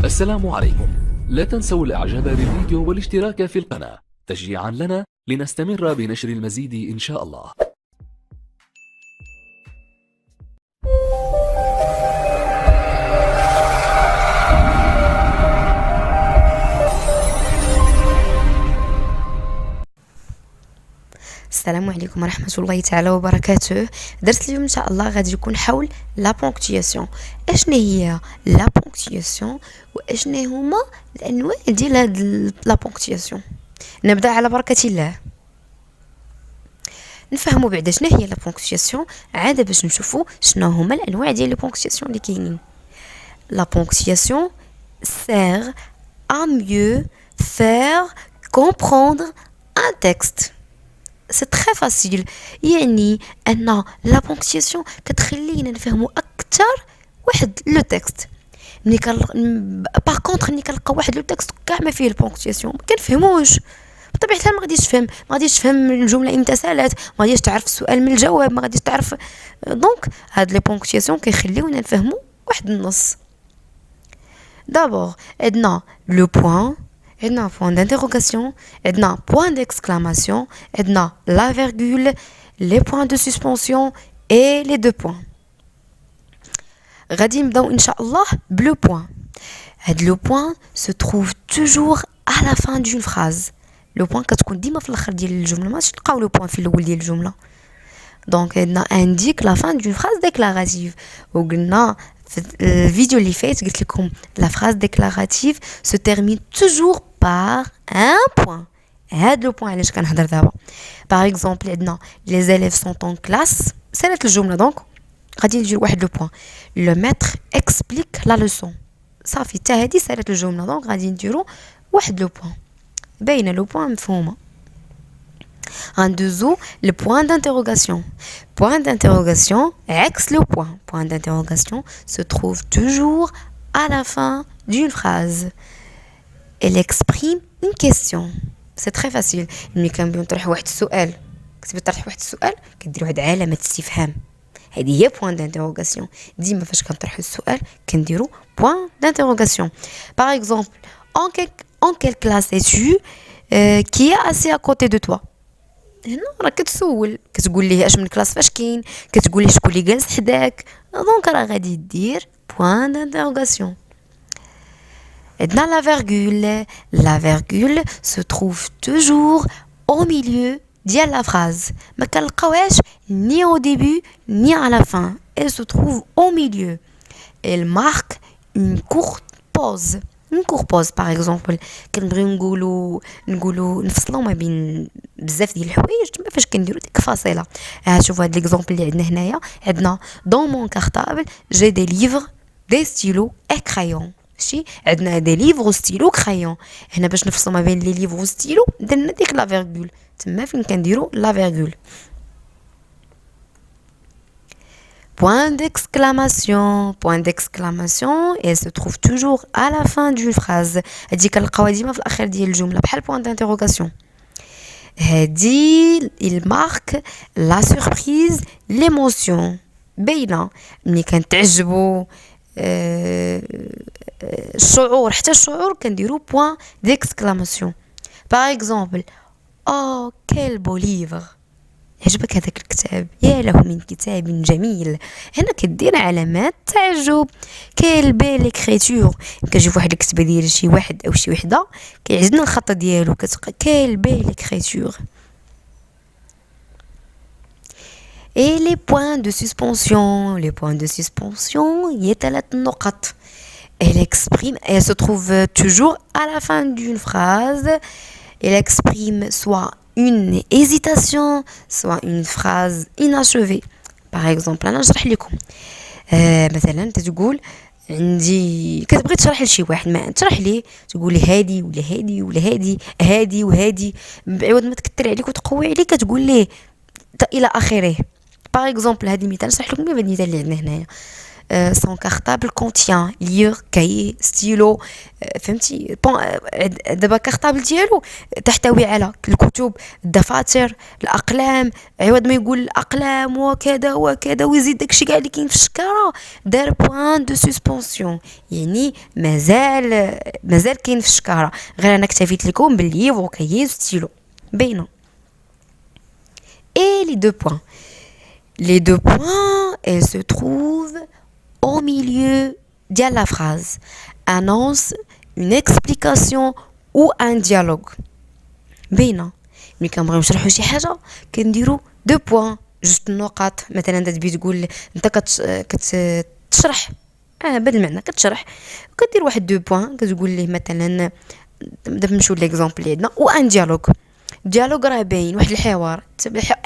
السلام عليكم. لا تنسوا الاعجاب بالفيديو والاشتراك في القناة تشجيعا لنا لنستمر بنشر المزيد إن شاء الله. السلام عليكم ورحمة الله تعالى وبركاته. درس اليوم إن شاء الله غادي يكون حول لا بونكتياسيون. اشنا هي لا بونكتياسيون واشنا هما الأنواع ديال هاد لا بونكتياسيون. نبدأ على بركة الله. نفهموا بعدا شنو هي لا بونكتياسيون عاد باش نشوفوا شنو هما الأنواع ديال لي بونكتياسيون اللي كاينين. La ponctuation sert à mieux faire comprendre un texte. C'est très facile. يعني أن la ponctuation كتخلينا نفهموا أكثر واحد لو تكست. ملي باغ كونطخ ملي كنلقى واحد لو تكست كاع ما فيه البونكتياسيون ما كنفهموش بطبيعه الحال. ما غاديش تفهم الجمله امتى سالات، ما غاديش تعرف السؤال من الجواب، ما غاديش تعرف. دونك هاد لي بونكتياسيون كيخليونا نفهموا واحد النص. دابور عندنا لو بوين، عندنا بوين d'interrogation، عندنا بوين d'exclamation، عندنا لا فيرغول، لي بوين دو سسبونسيون et les deux points. غادي نبداو ان شاء الله بلو بوين. هاد لو بوين se trouve toujours à la fin d'une phrase. لو بوين كتكون ديما في الاخر ديال الجمله، ما تلقاو لو بوين في الاول ديال الجمله. دونك عندنا indique la fin d'une phrase déclarative. وقلنا في الفيديو اللي فات قلت لكم la phrase déclarative se termine toujours par un point. هاد لو بوين علاش كنهضر دابا. باغ اكزومبل عندنا les élèves sont en classe، سالات الجمله دونك غادي ندير واحد لو بوين. لو ماتر explique la leçon، صافي حتى هادي سالات الجمله دونك غادي نديرو واحد لو بوين. باينه لو بوين مفهومه. غندوزو le point d'interrogation. Point d'interrogation ex le point. Point d'interrogation se trouve toujours à la fin d'une phrase. Elle exprime une question. C'est très facile. ملي كنبغيو نطرح واحد السؤال، كتبغي تطرح واحد السؤال كدير واحد علامه استفهام، هذه هي point d'interrogation. ديما فاش كنطرحوا السؤال كنديروا point d'interrogation. Par exemple, en quelle classe es-tu qui est assis à côté de toi. هنا راه كتسول، كتقول ليه اش من كلاس فاش كاين، كتقول ليه شكون اللي جالس حداك. دونك راه غادي دير بوين d'interrogation. عندنا لا فيرغول. لا فيرغول se trouve toujours au milieu ديال لا فراز. ما كنلقاوهاش ni au début ni à la fin. Elle se trouve au milieu. Elle marque une courte pause. une courte pause par exemple كنبغيو نقولوا نفصلوا ما بين بزاف ديال الحوايج، تما فاش كنديروا ديك فاصله. شوفوا هاد ليكزامبل اللي عندنا هنايا. عندنا dans mon cartable j'ai des livres des stylos et crayons. ماشي عندنا des livres stylos crayon. هنا باش نفصلوا ما بين لي ليفر وستيلو درنا ديك لا فيرغول، تما فين كنديروا لا فيرغول. Point d'exclamation. Point d'exclamation et se trouve toujours à la fin d'une phrase. هادي كنلقاوها ديما في الاخر ديال الجمله بحال point d'interrogation. هادي il marque la surprise, l'émotion. باينه ملي كنتعجبوا الشعور، حتى الشعور كنديروا point d'exclamation. Par exemple, oh quel beau livre. عجبك هذاك الكتاب، يا له من كتاب جميل. هنا كدير علامات تعجب. كيل بيل اكريتور، كنشوف واحد الكتابه ديال شي واحد او شي وحده كيعجبنا الخط ديالو كتبقى كيل بيل اكريتور. Et les points de suspension. Les points de suspension هي 3 نقط. Elle se trouve toujours à la fin d'une phrase. Elle exprime soit une hésitation soit une phrase inachevée. par exemple انا نشرح لكم مثلا تقول عندي كتبغي تشرح لشي واحد، ما تشرح ليه تقول لي هادي ولا هادي ولا هادي، هادي وهادي، بعوض ما تكثر عليك وتقوي عليك كتقول ليه الى اخره. par exemple هذه مثال نشرح لكم بهذا المثال اللي عندنا هنايا. son cartable contient livre, cahier, stylo. فهمتي دابا كارطابل ديالو تحتوي على الكتب، الدفاتر، الاقلام. عوض ما يقول الاقلام وكذا وكذا ويزيد داكشي كاع اللي كاين في الشكاره، دار بوين دو سسبونسيون، يعني مازال كاين في الشكاره، غير انا اكتفيت لكم بالليفر وكايي ستيلو باينه. Et les deux points, elles se trouvent au milieu de la phrase, annonce une explication ou un dialogue. باينه ملي كنبغيو نشرحوا شي حاجه كنديروا دو بوين، جوج النقط. مثلا انت تبي تقول انت كتشرح بهذا المعنى، كتشرح وكدير واحد دو بوين، كتقول ليه مثلا دابا نمشيو ليكزامبل اللي عندنا وان ديالوغ راه باين واحد الحوار.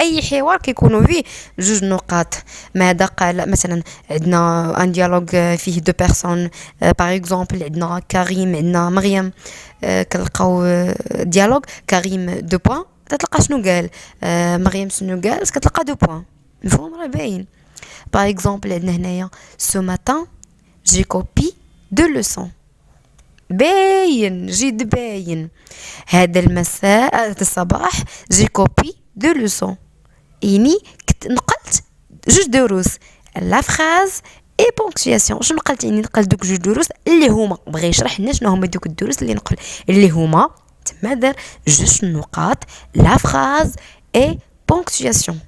اي حوار كيكونوا فيه جوج نقاط. ماذا قال مثلا عندنا ان ديالوغ فيه دو بيرسون باغ اكزومبل، عندنا كريم عندنا مريم، كنلقاو ديالوغ كريم دو بوين كتلقى شنو قال، مريم شنو قال، كتلقى دو بوين. مفهوم راه باين. باغ اكزومبل عندنا هنايا سو ماتان جي كوبي دو لوسون، باين جد باين. هذا المساء هذا الصباح جي كوبي دو لوسون، يعني نقلت جوج دروس. لا فراز اي بونكتياسيون، شنو نقلت؟ يعني نقلت دوك جوج دروس اللي هما بغى يشرح لنا شنو هما دوك الدروس اللي نقل، اللي هما تما دار جوج نقاط لا فراز اي بونكتياسيون.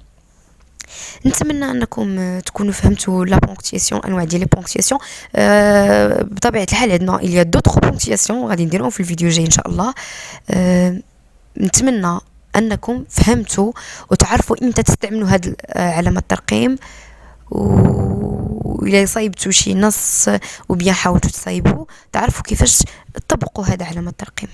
نتمنى انكم تكونوا فهمتوا لا بونكتياسيون، انواع ديال لي بونكتياسيون. بطبيعه الحال عندنا اليا دوطخ بونكتياسيون غادي نديروهم في الفيديو الجاي ان شاء الله. نتمنى انكم فهمتوا وتعرفوا امتى تستعملوا هاد علامه الترقيم، وإلا صايبتوا شي نص وبيان حاولتوا تصايبوا تعرفوا كيفاش تطبقوا هذا علامه الترقيم.